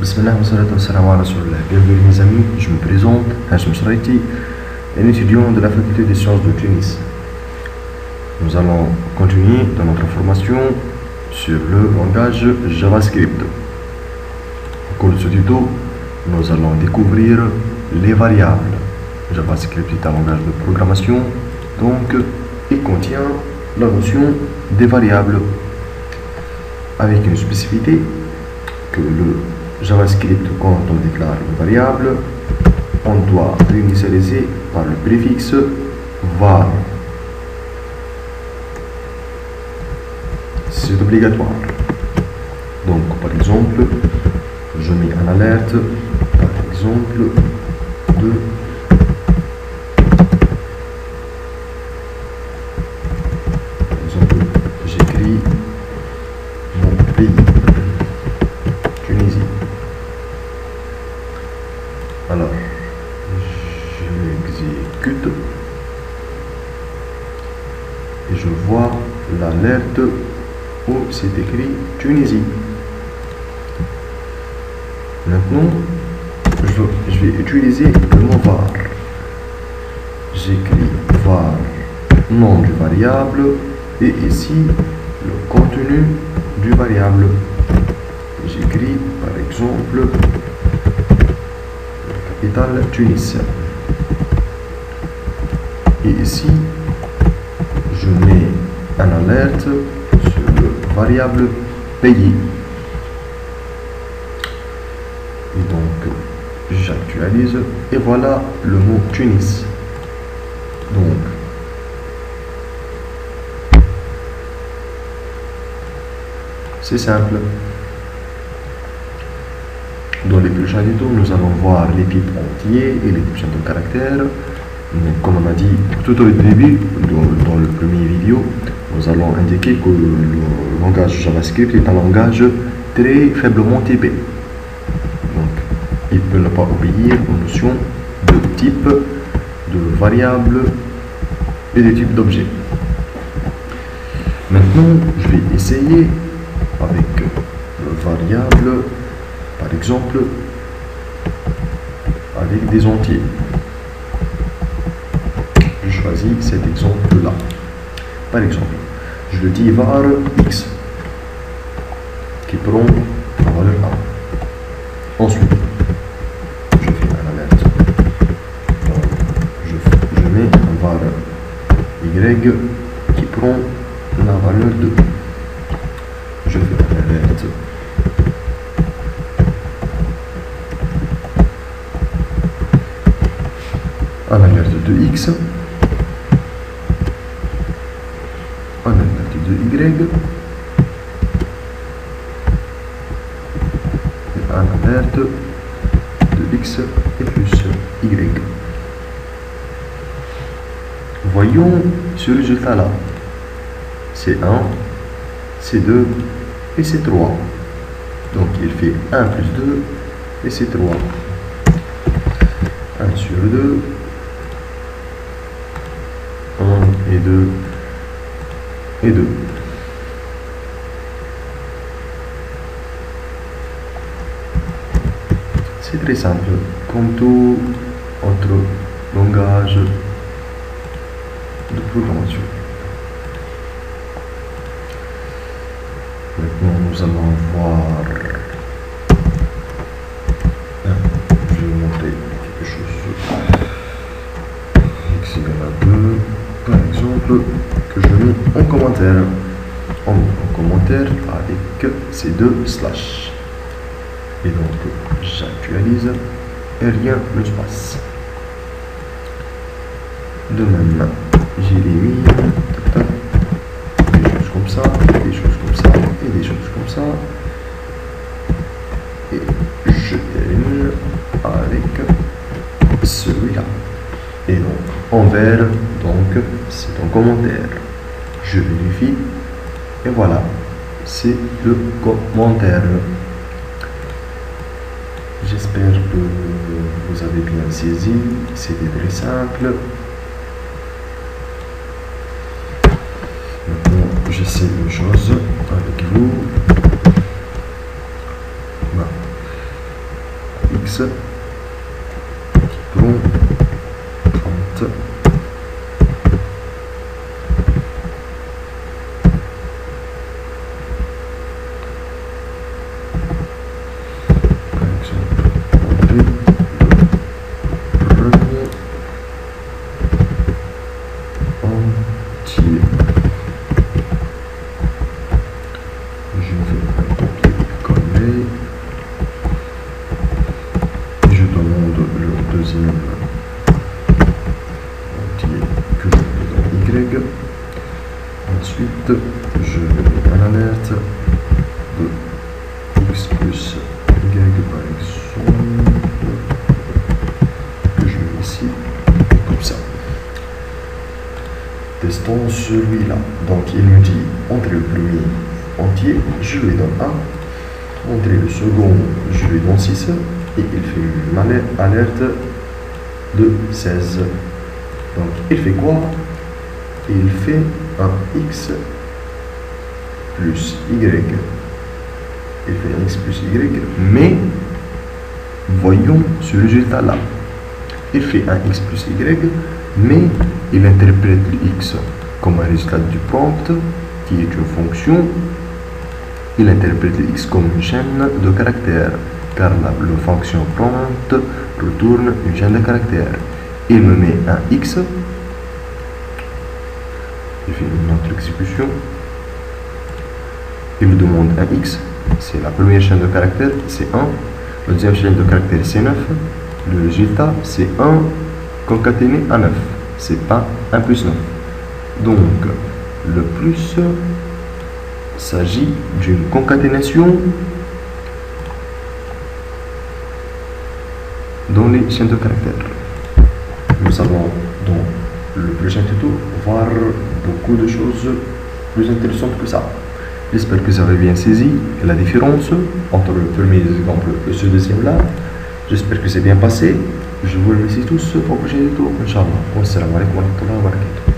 Bismillah wa salatu wa salam ala rasulillah. Bienvenue mes amis, je me présente, Hachem Sraiti, un étudiant de la faculté des sciences de Tunis. Nous allons continuer dans notre formation sur le langage JavaScript. Au cours de ce tuto, nous allons découvrir les variables. JavaScript est un langage de programmation, donc il contient la notion des variables avec une spécificité que le JavaScript, quand on déclare une variable, on doit l'initialiser par le préfixe var. C'est obligatoire. Donc, par exemple, je mets en alerte, par exemple, de j'écris mon pays, Tunisie. Alors, j'exécute et je vois l'alerte où c'est écrit Tunisie. Maintenant, je vais utiliser le mot var. J'écris var, nom du variable, et ici le contenu du variable. J'écris par exemple la capitale Tunis. Et ici, je mets un alerte sur le variable pays. Et donc, j'actualise et voilà le mot Tunis. Donc, c'est simple. Dans les prochains tutos, nous allons voir les types entiers et les types de caractères. Mais comme on a dit tout au début, dans le premier vidéo, nous allons indiquer que le langage JavaScript est un langage très faiblement typé. Donc, il peut ne pas obéir aux notions de type, de variables et de types d'objets. Maintenant, je vais essayer avec le variable, par exemple, avec des entiers. Je choisis cet exemple-là. Par exemple, je le dis var x, qui prend la valeur 1. Ensuite, je fais un alerte. Je mets un var y qui prend la valeur 2. Je fais un alerte. Un alerte de x. Un alerte de y. Et un alerte de x et plus y. Voyons ce résultat-là. C'est 1, c'est 2 et c'est 3. Donc il fait 1 plus 2 et c'est 3. 1 sur 2. 1 et 2 et 2. C'est très simple, comme tout autre langage de programmation. Maintenant, nous allons voir. Je vais vous montrer quelque chose. Ici, il y en a deux. Par exemple, que je mets en commentaire. En commentaire avec ces deux slash. Et donc, j'actualise et rien ne se passe. De même, j'ai mis des choses comme ça, des choses comme ça, et des choses comme ça. Et je termine avec celui-là. Et donc, en vert, donc, c'est un commentaire. Je vérifie, et voilà, c'est le commentaire. J'espère que vous avez bien saisi, c'était très simple. Maintenant, j'essaie une chose avec vous. x prend 30. Par exemple, André, le premier entier. Je fais un copier-coller. Je demande le deuxième entier que je mets dans Y. Ensuite, je mets un alerte de x plus y par exemple, que je mets ici, comme ça. Testons celui-là. Donc il me dit entrer le premier entier, je lui donne 1. Entrer le second, je lui donne 6. Et il fait une alerte de 16. Donc il fait quoi? Il fait un x plus y. Il fait un x plus y, mais voyons ce résultat là. Il fait un x plus y, mais il interprète le x comme un résultat du prompt qui est une fonction. Il interprète le x comme une chaîne de caractères, car la fonction prompt retourne une chaîne de caractères. Il me met un x, il fait une autre exécution, il me demande un x, c'est la première chaîne de caractères, c'est 1, la deuxième chaîne de caractères c'est 9, le résultat c'est 1 concaténé à 9, c'est pas 1 plus 9. Donc le plus s'agit d'une concaténation dans les chaînes de caractères. Nous allons dans le prochain tuto voir beaucoup de choses plus intéressantes que ça. J'espère que vous avez bien saisi la différence entre le premier exemple et ce deuxième là. J'espère que c'est bien passé. Je vous remercie tous au prochain tuto. Inch'Allah. Wassalamu alaikum wa rahmatullahi wa barakatuh.